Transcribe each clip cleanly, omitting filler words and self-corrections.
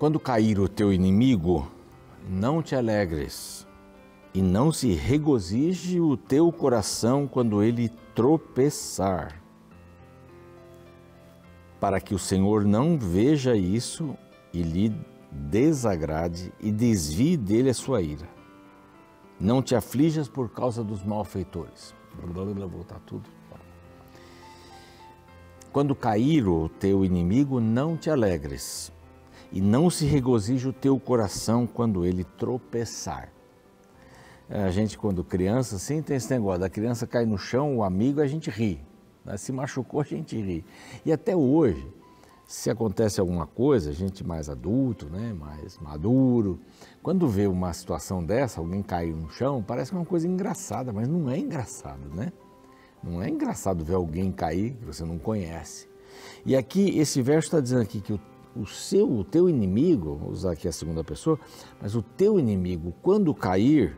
Quando cair o teu inimigo, não te alegres, e não se regozije o teu coração quando ele tropeçar, para que o Senhor não veja isso e lhe desagrade e desvie dele a sua ira. Não te aflijas por causa dos malfeitores. Vou voltar tudo. Quando cair o teu inimigo, não te alegres, e não se regozije o teu coração quando ele tropeçar. A gente, quando criança, assim, tem esse negócio, da criança cai no chão, o amigo, a gente ri. Se machucou, a gente ri. E até hoje, se acontece alguma coisa, a gente mais adulto, né, mais maduro, quando vê uma situação dessa, alguém caiu no chão, parece uma coisa engraçada, mas não é engraçado, né? Não é engraçado ver alguém cair que você não conhece. E aqui, esse verso está dizendo aqui que o teu inimigo, vou usar aqui a segunda pessoa, mas o teu inimigo, quando cair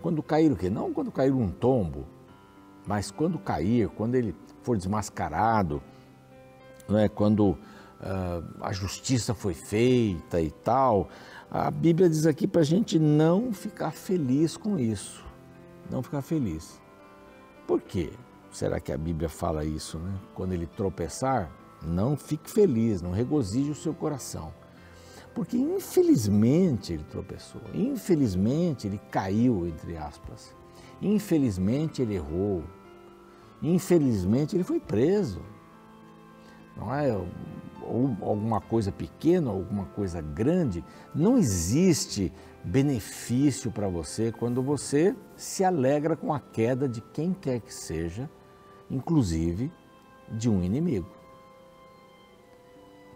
o quê? Não quando cair um tombo, mas quando cair, quando ele for desmascarado, né? Quando a justiça foi feita e tal, a Bíblia diz aqui para a gente não ficar feliz com isso, não ficar feliz. Por quê? Será que a Bíblia fala isso, né? Quando ele tropeçar, não fique feliz, não regozije o seu coração. Porque infelizmente ele tropeçou, infelizmente ele caiu, entre aspas, infelizmente ele errou, infelizmente ele foi preso. Não é? Ou alguma coisa pequena, alguma coisa grande, não existe benefício para você quando você se alegra com a queda de quem quer que seja, inclusive de um inimigo.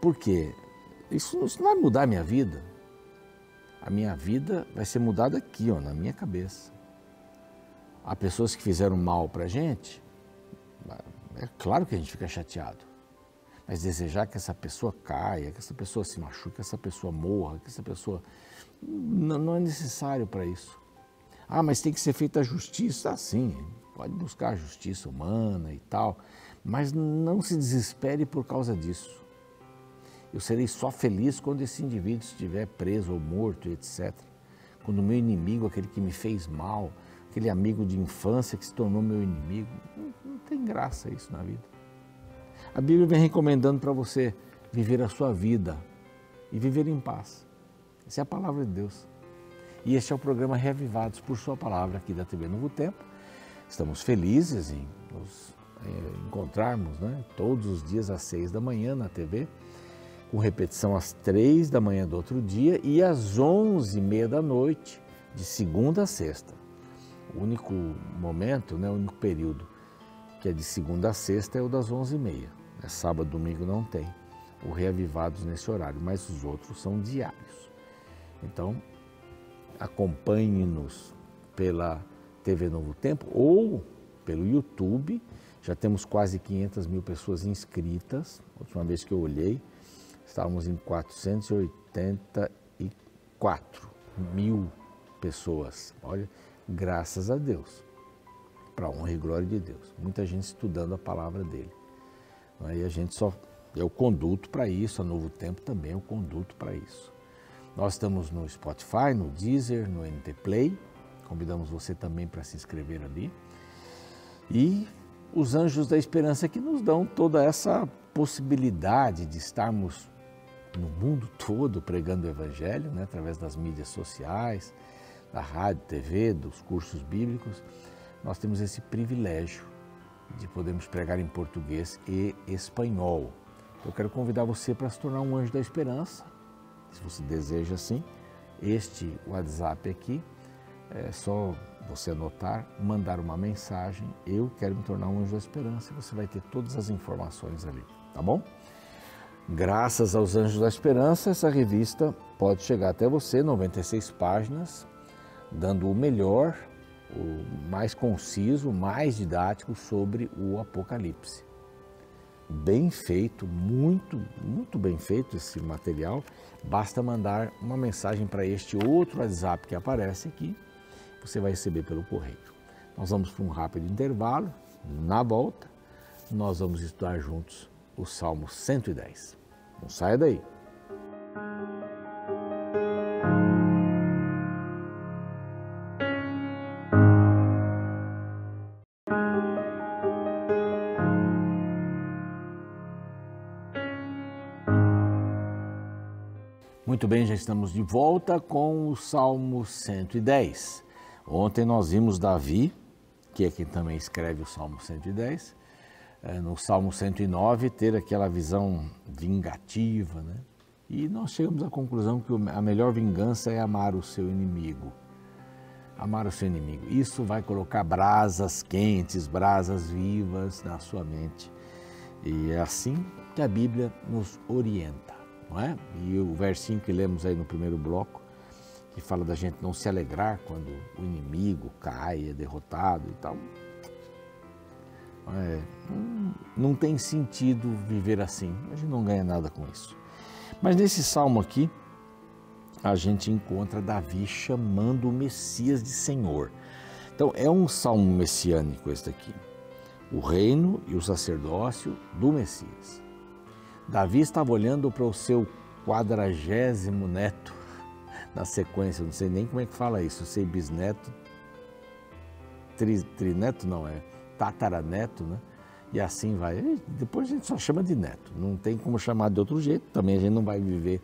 Por quê? Isso não vai mudar a minha vida. A minha vida vai ser mudada aqui, ó, na minha cabeça. Há pessoas que fizeram mal para a gente, é claro que a gente fica chateado. Mas desejar que essa pessoa caia, que essa pessoa se machuque, que essa pessoa morra, que essa pessoa... Não é necessário para isso. Ah, mas tem que ser feita a justiça? Sim, pode buscar a justiça humana e tal, mas não se desespere por causa disso. Eu serei só feliz quando esse indivíduo estiver preso ou morto, etc. Quando o meu inimigo, aquele que me fez mal, aquele amigo de infância que se tornou meu inimigo, não tem graça isso na vida. A Bíblia vem recomendando para você viver a sua vida e viver em paz. Essa é a palavra de Deus. E este é o programa Reavivados por Sua Palavra aqui da TV Novo Tempo. Estamos felizes em nos encontrarmos, né, todos os dias às 6 da manhã na TV, com repetição às 3 da manhã do outro dia e às 11h30 da noite, de segunda a sexta. O único momento, né, o único período que é de segunda a sexta é o das 11h30. Sábado, domingo não tem o Reavivados nesse horário, mas os outros são diários. Então, acompanhe-nos pela TV Novo Tempo ou pelo YouTube. Já temos quase 500 mil pessoas inscritas. A última vez que eu olhei, estávamos em 484 mil pessoas. Olha, graças a Deus, para a honra e glória de Deus. Muita gente estudando a palavra dele. E a gente só é o conduto para isso, a Novo Tempo também é o conduto para isso. Nós estamos no Spotify, no Deezer, no NT Play. Convidamos você também para se inscrever ali. E os Anjos da Esperança que nos dão toda essa possibilidade de estarmos no mundo todo pregando o Evangelho, né, através das mídias sociais, da rádio, TV, dos cursos bíblicos. Nós temos esse privilégio de podermos pregar em português e espanhol. Eu quero convidar você para se tornar um Anjo da Esperança. Se você deseja assim, este WhatsApp aqui, é só você anotar, mandar uma mensagem, eu quero me tornar um Anjo da Esperança, e você vai ter todas as informações ali, tá bom? Graças aos Anjos da Esperança, essa revista pode chegar até você, 96 páginas, dando o melhor, o mais conciso, o mais didático sobre o Apocalipse. Bem feito, muito bem feito esse material. Basta mandar uma mensagem para este outro WhatsApp que aparece aqui, você vai receber pelo correio. Nós vamos para um rápido intervalo. Na volta, nós vamos estudar juntos o Salmo 110. Não saia daí. Muito bem, já estamos de volta com o Salmo 110. Ontem nós vimos Davi, que é quem também escreve o Salmo 110, no Salmo 109 ter aquela visão vingativa, né? E nós chegamos à conclusão que a melhor vingança é amar o seu inimigo. Amar o seu inimigo. Isso vai colocar brasas quentes, brasas vivas na sua mente. E é assim que a Bíblia nos orienta, não é? E o versinho que lemos aí no primeiro bloco, que fala da gente não se alegrar quando o inimigo cai, é derrotado e tal. Não tem sentido viver assim, a gente não ganha nada com isso. Mas nesse salmo aqui, a gente encontra Davi chamando o Messias de Senhor. Então é um salmo messiânico este aqui. O reino e o sacerdócio do Messias. Davi estava olhando para o seu 40º neto, na sequência, não sei nem como é que fala isso, eu sei bisneto, trineto não, é tataraneto, né? E assim vai. Depois a gente só chama de neto, não tem como chamar de outro jeito, também a gente não vai viver,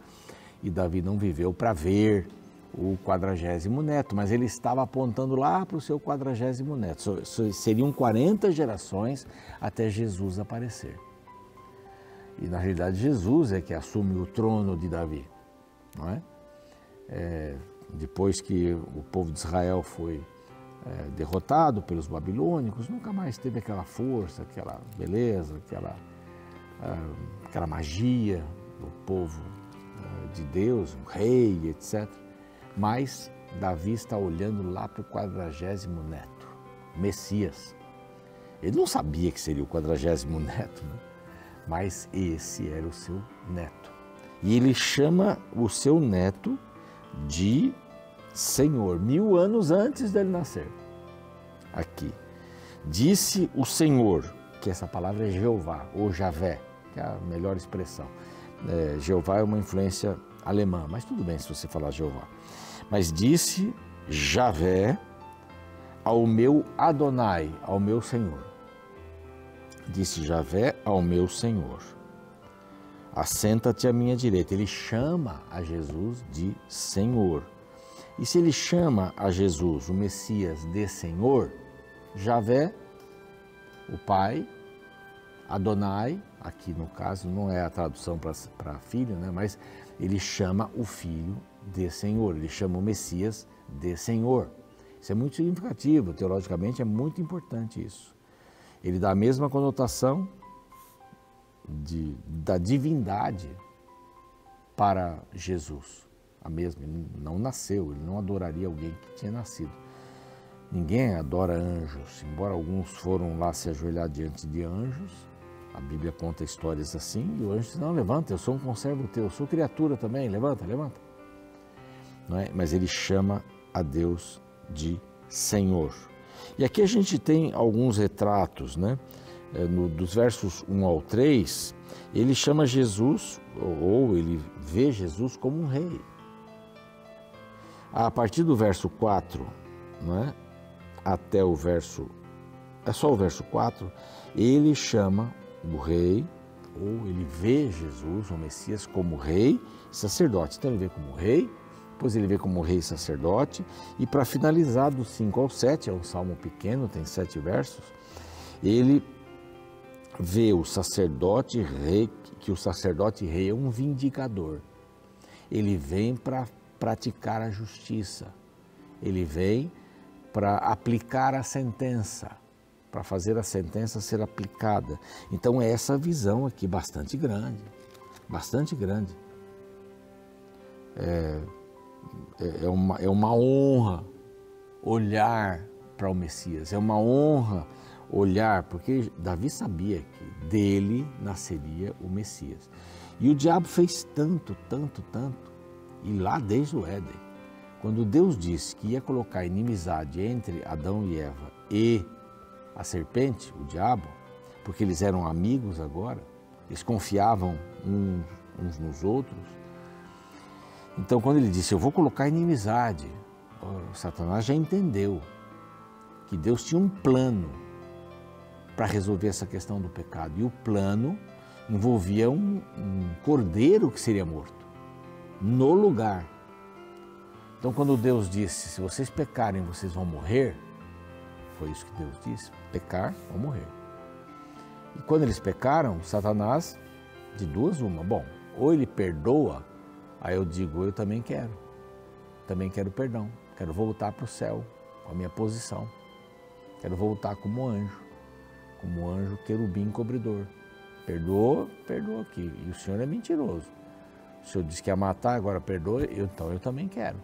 e Davi não viveu para ver o 40º neto, mas ele estava apontando lá para o seu 40º neto. Seriam 40 gerações até Jesus aparecer. E na realidade Jesus é que assume o trono de Davi, não é? Depois que o povo de Israel foi derrotado pelos babilônicos, nunca mais teve aquela força, aquela beleza, aquela magia do povo de Deus, um rei, etc. Mas Davi está olhando lá para o 40º neto, Messias. Ele não sabia que seria o 40º neto, né? Mas esse era o seu neto. E ele chama o seu neto de Senhor, 1000 anos antes dele nascer. Aqui. Disse o Senhor, que essa palavra é Jeová, ou Javé, que é a melhor expressão. Jeová é uma influência alemã, mas tudo bem se você falar Jeová. Mas disse Javé ao meu Adonai, ao meu Senhor. Disse Javé ao meu Senhor, assenta-te à minha direita. Ele chama a Jesus de Senhor. E se ele chama a Jesus, o Messias, de Senhor, Javé, o Pai, Adonai, aqui no caso não é a tradução para filho, né? Mas ele chama o Filho de Senhor, ele chama o Messias de Senhor. Isso é muito significativo, teologicamente é muito importante isso. Ele dá a mesma conotação da divindade para Jesus, a mesma. Ele não nasceu, ele não adoraria alguém que tinha nascido. Ninguém adora anjos, embora alguns foram lá se ajoelhar diante de anjos, a Bíblia conta histórias assim, e o anjo diz, não, levanta, eu sou um conservo teu, eu sou criatura também, levanta. Não é? Mas ele chama a Deus de Senhor. E aqui a gente tem alguns retratos, né? Dos versos 1 ao 3, ele chama Jesus, ou ele vê Jesus como um rei. A partir do verso 4, né? Até o verso, é só o verso 4, ele chama o rei, ou ele vê Jesus, o Messias, como rei e sacerdote. Então ele vê como rei, depois ele vê como rei e sacerdote, e para finalizar do 5 ao 7, é um salmo pequeno, tem 7 versos, ele vê o sacerdote rei, que o sacerdote rei é um vindicador. Ele vem para praticar a justiça, ele vem para aplicar a sentença, para fazer a sentença ser aplicada. Então é essa visão aqui bastante grande, bastante grande. É uma honra olhar para o Messias, é uma honra olhar, porque Davi sabia que dele nasceria o Messias. E o diabo fez tanto, e lá desde o Éden, quando Deus disse que ia colocar inimizade entre Adão e Eva e a serpente, o diabo, porque eles eram amigos agora, eles confiavam uns nos outros. Então, quando ele disse, eu vou colocar inimizade, Satanás já entendeu que Deus tinha um plano para resolver essa questão do pecado. E o plano envolvia um cordeiro que seria morto. no lugar. Então, quando Deus disse, se vocês pecarem, vocês vão morrer, foi isso que Deus disse, pecar, vão morrer. E quando eles pecaram, Satanás, de duas uma, bom, ou ele perdoa, aí eu digo, eu também quero perdão, quero voltar para o céu, com a minha posição, quero voltar como anjo querubim cobridor. Perdoa aqui, e o Senhor é mentiroso. O Senhor disse que ia matar, agora perdoa, então eu também quero.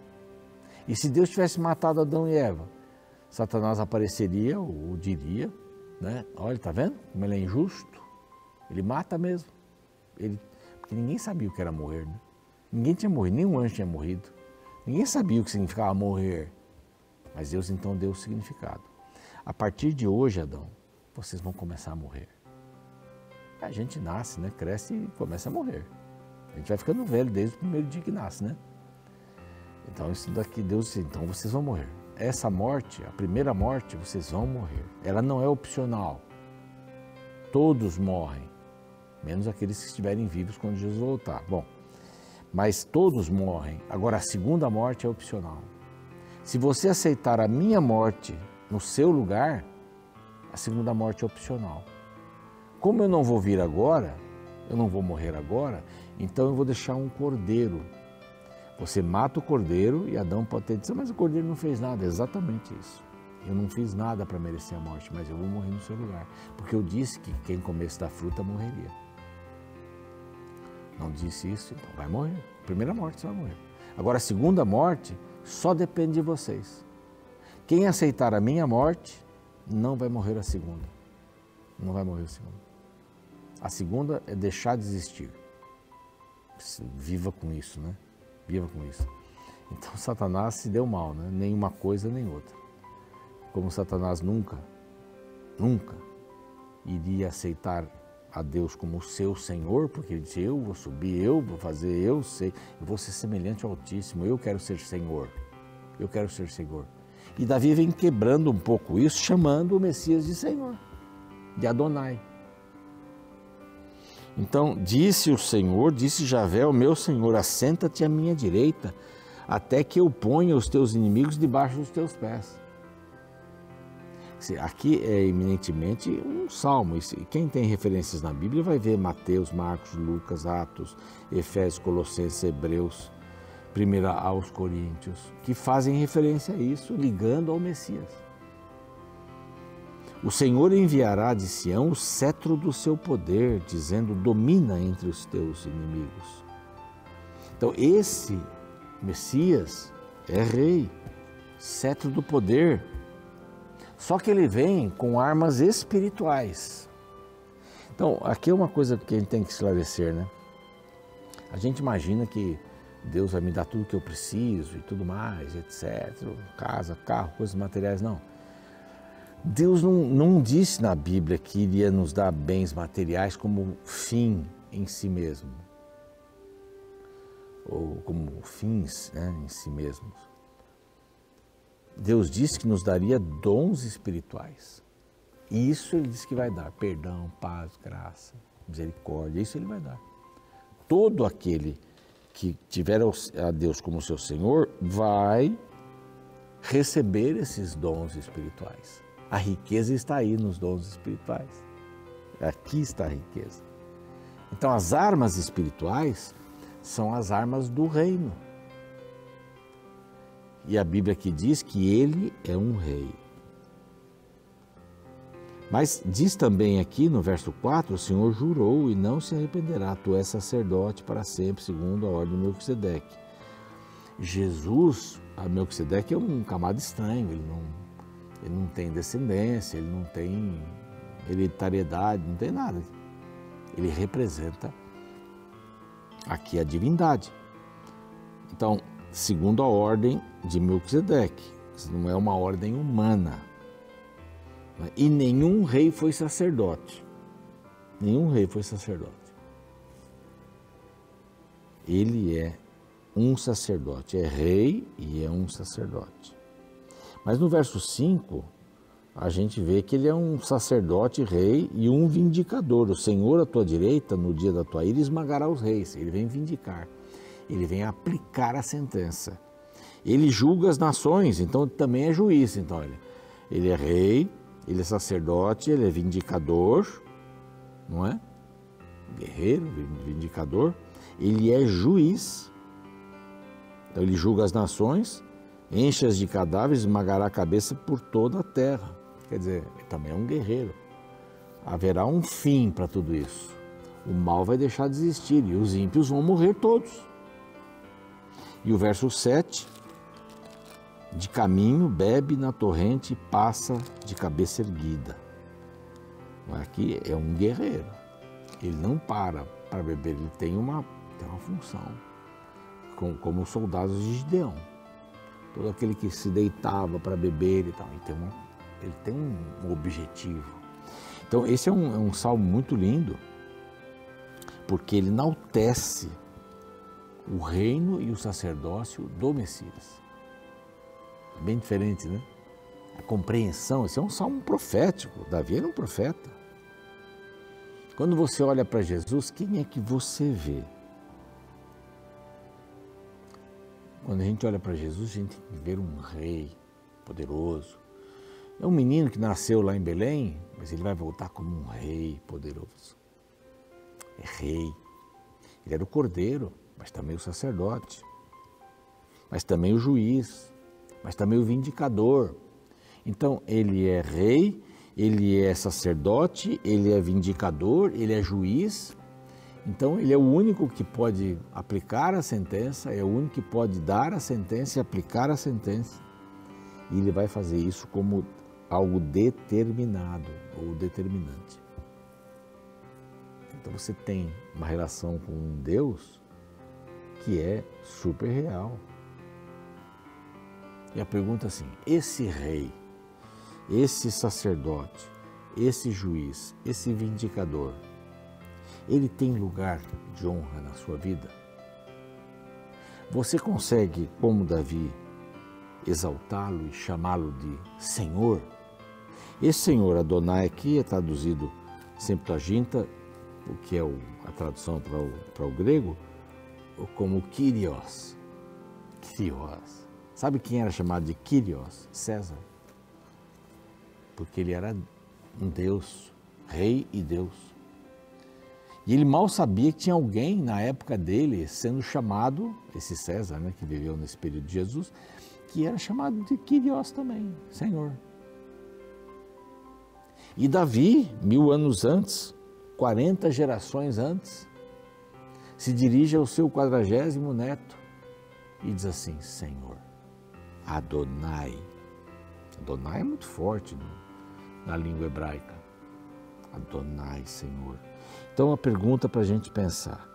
E se Deus tivesse matado Adão e Eva, Satanás apareceria ou diria, né? Olha, tá vendo como ele é injusto? Ele mata mesmo. Porque ninguém sabia o que era morrer, né? Ninguém tinha morrido, nenhum anjo tinha morrido. Ninguém sabia o que significava morrer. Mas Deus então deu o significado. A partir de hoje, Adão, vocês vão começar a morrer. A gente nasce, né? Cresce e começa a morrer. A gente vai ficando velho desde o primeiro dia que nasce, né? Então, isso daqui, Deus disse, então vocês vão morrer. Essa morte, a primeira morte, vocês vão morrer. Ela não é opcional. Todos morrem, menos aqueles que estiverem vivos quando Jesus voltar. Bom, mas todos morrem. Agora, a segunda morte é opcional. Se você aceitar a minha morte no seu lugar, a segunda morte é opcional. Como eu não vou vir agora, eu não vou morrer agora, então eu vou deixar um cordeiro. Você mata o cordeiro e Adão pode ter dito, mas o cordeiro não fez nada. É exatamente isso. Eu não fiz nada para merecer a morte, mas eu vou morrer no seu lugar. Porque eu disse que quem comesse da fruta morreria. Não disse isso, então vai morrer. Primeira morte você vai morrer. Agora a segunda morte só depende de vocês. Quem aceitar a minha morte não vai morrer a segunda. Não vai morrer a segunda. A segunda é deixar de existir. Viva com isso, né? Viva com isso. Então Satanás se deu mal, né? Nem uma coisa nem outra. Como Satanás nunca iria aceitar a Deus como o seu Senhor, porque ele disse, eu vou subir, eu vou fazer, eu sei, eu vou ser semelhante ao Altíssimo, eu quero ser Senhor, eu quero ser Senhor. E Davi vem quebrando um pouco isso, chamando o Messias de Senhor, de Adonai. Então, disse o Senhor, disse Javé, o meu Senhor, assenta-te à minha direita, até que eu ponha os teus inimigos debaixo dos teus pés. Aqui é eminentemente um salmo. Quem tem referências na Bíblia vai ver Mateus, Marcos, Lucas, Atos, Efésios, Colossenses, Hebreus, 1 aos Coríntios, que fazem referência a isso, ligando ao Messias. O Senhor enviará de Sião o cetro do seu poder, dizendo, domina entre os teus inimigos. Então, esse Messias é rei, cetro do poder. Só que ele vem com armas espirituais. Então, aqui é uma coisa que a gente tem que esclarecer, né? A gente imagina que Deus vai me dar tudo o que eu preciso e tudo mais, etc. Casa, carro, coisas materiais, não. Deus não disse na Bíblia que iria nos dar bens materiais como fim em si mesmo. Ou como fins, né, em si mesmos. Deus disse que nos daria dons espirituais. E isso Ele disse que vai dar. Perdão, paz, graça, misericórdia, isso Ele vai dar. Todo aquele que tiver a Deus como seu Senhor vai receber esses dons espirituais. A riqueza está aí nos dons espirituais. Aqui está a riqueza. Então, as armas espirituais são as armas do reino. E a Bíblia aqui diz que ele é um rei. Mas diz também aqui no verso 4, o Senhor jurou e não se arrependerá, tu és sacerdote para sempre, segundo a ordem de Melquisedeque. Jesus, a Melquisedeque é um camado estranho, ele não tem descendência, ele não tem hereditariedade, não tem nada. Ele representa aqui a divindade. Então, segundo a ordem de Melquisedeque, não é uma ordem humana. E nenhum rei foi sacerdote. Nenhum rei foi sacerdote. Ele é um sacerdote, é rei e é um sacerdote. Mas no verso 5, a gente vê que ele é um sacerdote, rei e um vindicador. O Senhor à tua direita, no dia da tua ira, esmagará os reis. Ele vem vindicar. Ele vem aplicar a sentença. Ele julga as nações, então também é juiz. Então ele é rei, ele é sacerdote, ele é vindicador, não é? Guerreiro, vindicador. Ele é juiz. Então ele julga as nações, enche-as de cadáveres, esmagará a cabeça por toda a terra. Quer dizer, ele também é um guerreiro. Haverá um fim para tudo isso. O mal vai deixar de existir e os ímpios vão morrer todos. E o verso 7, de caminho bebe na torrente e passa de cabeça erguida. Aqui é um guerreiro. Ele não para beber, ele tem uma função, como os soldados de Gideão. Todo aquele que se deitava para beber e tal, ele tem um objetivo. Então esse é um salmo muito lindo, porque ele enaltece o reino e o sacerdócio do Messias. Bem diferente, né? A compreensão, esse é um salmo profético. Davi era um profeta. Quando você olha para Jesus, quem é que você vê? Quando a gente olha para Jesus, a gente tem que ver um rei poderoso. É um menino que nasceu lá em Belém, mas ele vai voltar como um rei poderoso. É rei. Ele era o cordeiro, mas também o sacerdote. Mas também o juiz. Mas também o vindicador. Então, ele é rei, ele é sacerdote, ele é vindicador, ele é juiz. Então, ele é o único que pode aplicar a sentença, é o único que pode dar a sentença e aplicar a sentença. E ele vai fazer isso como algo determinado ou determinante. Então, você tem uma relação com um Deus que é super real. E a pergunta é assim, esse rei, esse sacerdote, esse juiz, esse vindicador, ele tem lugar de honra na sua vida? Você consegue, como Davi, exaltá-lo e chamá-lo de Senhor? Esse Senhor, Adonai, aqui é traduzido Septuaginta, o que é a tradução para o grego, como Kyrios. Kyrios. Sabe quem era chamado de Kyrios? César. Porque ele era um Deus, rei e Deus. E ele mal sabia que tinha alguém na época dele sendo chamado, esse César, né, que viveu nesse período de Jesus, que era chamado de Kyrios também, Senhor. E Davi, 1000 anos antes, 40 gerações antes, se dirige ao seu 40º neto e diz assim, Senhor, Adonai. Adonai é muito forte na língua hebraica. Adonai, Senhor. Então, a pergunta para a gente pensar.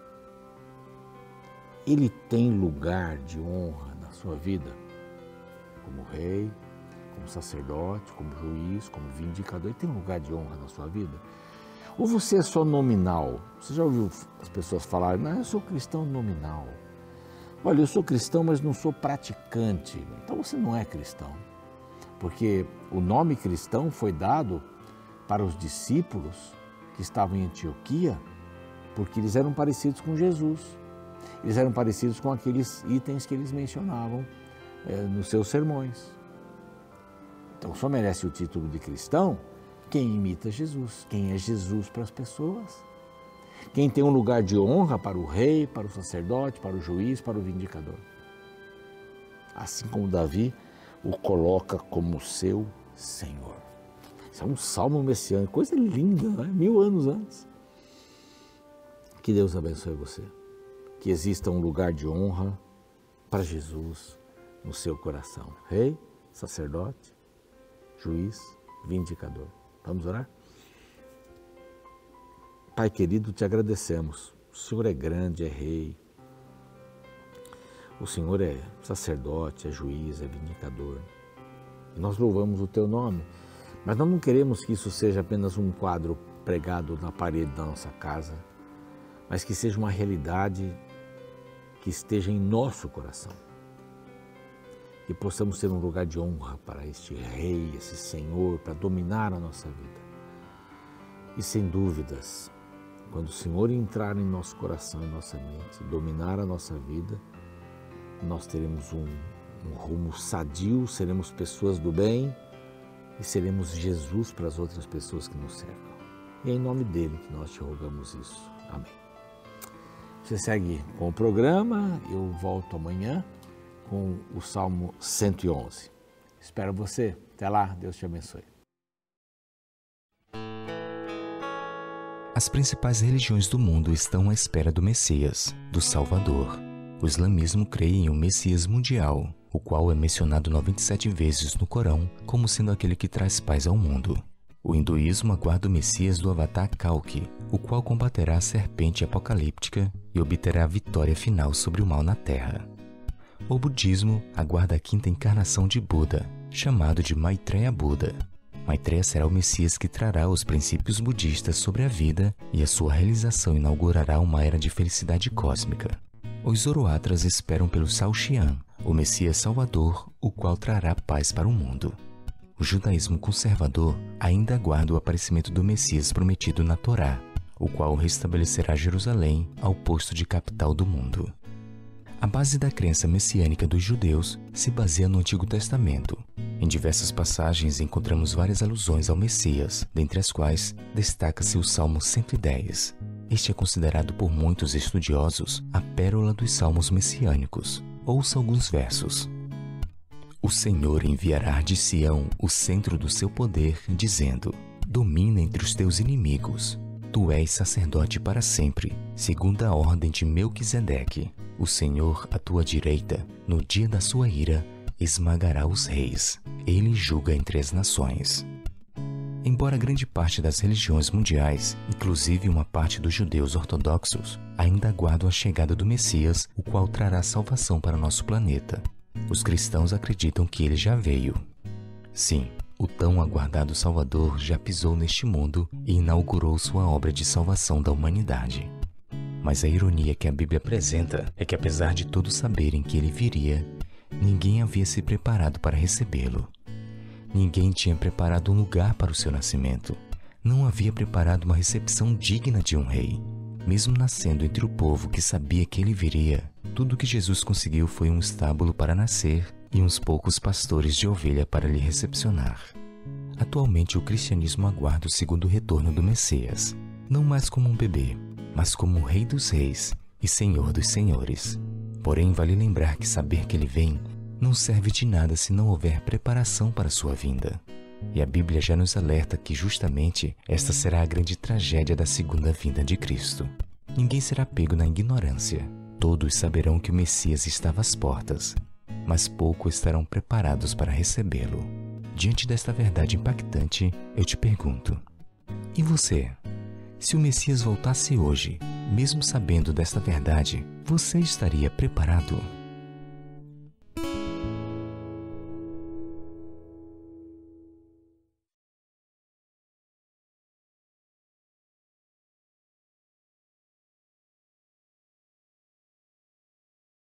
Ele tem lugar de honra na sua vida? Como rei, como sacerdote, como juiz, como vindicador. Ele tem lugar de honra na sua vida? Ou você é só nominal? Você já ouviu as pessoas falarem, não, eu sou cristão nominal. Olha, eu sou cristão, mas não sou praticante. Então você não é cristão. Porque o nome cristão foi dado para os discípulos que estavam em Antioquia, porque eles eram parecidos com Jesus. Eles eram parecidos com aqueles itens que eles mencionavam nos seus sermões. Então só merece o título de cristão quem imita Jesus, quem é Jesus para as pessoas. Quem tem um lugar de honra para o rei, para o sacerdote, para o juiz, para o vindicador. Assim como Davi o coloca como seu Senhor. Isso é um salmo messiânico, coisa linda, né? 1000 anos antes. Que Deus abençoe você. Que exista um lugar de honra para Jesus no seu coração. Rei, sacerdote, juiz, vindicador. Vamos orar? Pai querido, te agradecemos. O Senhor é grande, é rei. O Senhor é sacerdote, é juiz, é vindicador. E nós louvamos o teu nome. Mas nós não queremos que isso seja apenas um quadro pregado na parede da nossa casa, mas que seja uma realidade que esteja em nosso coração. Que possamos ter um lugar de honra para este rei, esse Senhor, para dominar a nossa vida. E sem dúvidas, quando o Senhor entrar em nosso coração e nossa mente, dominar a nossa vida, nós teremos um rumo sadio, seremos pessoas do bem e seremos Jesus para as outras pessoas que nos cercam. E é em nome dele que nós te rogamos isso. Amém. Você segue com o programa, eu volto amanhã com o Salmo 111. Espero você. Até lá, Deus te abençoe. As principais religiões do mundo estão à espera do Messias, do Salvador. O islamismo crê em um Messias mundial, o qual é mencionado 97 vezes no Corão como sendo aquele que traz paz ao mundo. O hinduísmo aguarda o Messias do Avatar Kalki, o qual combaterá a serpente apocalíptica e obterá a vitória final sobre o mal na Terra. O budismo aguarda a quinta encarnação de Buda, chamado de Maitreya Buda. Maitreya será o Messias que trará os princípios budistas sobre a vida e a sua realização inaugurará uma era de felicidade cósmica. Os zoroatras esperam pelo Saoshyam, o Messias Salvador, o qual trará paz para o mundo. O judaísmo conservador ainda aguarda o aparecimento do Messias prometido na Torá, o qual restabelecerá Jerusalém ao posto de capital do mundo. A base da crença messiânica dos judeus se baseia no Antigo Testamento. Em diversas passagens encontramos várias alusões ao Messias, dentre as quais destaca-se o Salmo 110. Este é considerado por muitos estudiosos a pérola dos salmos messiânicos. Ouça alguns versos. O Senhor enviará de Sião o centro do seu poder, dizendo: domina entre os teus inimigos. Tu és sacerdote para sempre, segundo a ordem de Melquisedeque. O Senhor, à tua direita, no dia da sua ira, esmagará os reis. Ele julga entre as nações. Embora grande parte das religiões mundiais, inclusive uma parte dos judeus ortodoxos, ainda aguardam a chegada do Messias, o qual trará salvação para nosso planeta, os cristãos acreditam que ele já veio. Sim, o tão aguardado Salvador já pisou neste mundo e inaugurou sua obra de salvação da humanidade. Mas a ironia que a Bíblia apresenta é que, apesar de todos saberem que ele viria, ninguém havia se preparado para recebê-lo. Ninguém tinha preparado um lugar para o seu nascimento. Não havia preparado uma recepção digna de um rei. Mesmo nascendo entre o povo que sabia que ele viria, tudo que Jesus conseguiu foi um estábulo para nascer e uns poucos pastores de ovelha para lhe recepcionar. Atualmente o cristianismo aguarda o segundo retorno do Messias, não mais como um bebê, mas como o Rei dos Reis e Senhor dos Senhores. Porém, vale lembrar que saber que ele vem não serve de nada se não houver preparação para sua vinda. E a Bíblia já nos alerta que justamente esta será a grande tragédia da segunda vinda de Cristo. Ninguém será pego na ignorância. Todos saberão que o Messias estava às portas, mas poucos estarão preparados para recebê-lo. Diante desta verdade impactante, eu te pergunto: e você? Se o Messias voltasse hoje, mesmo sabendo desta verdade, você estaria preparado?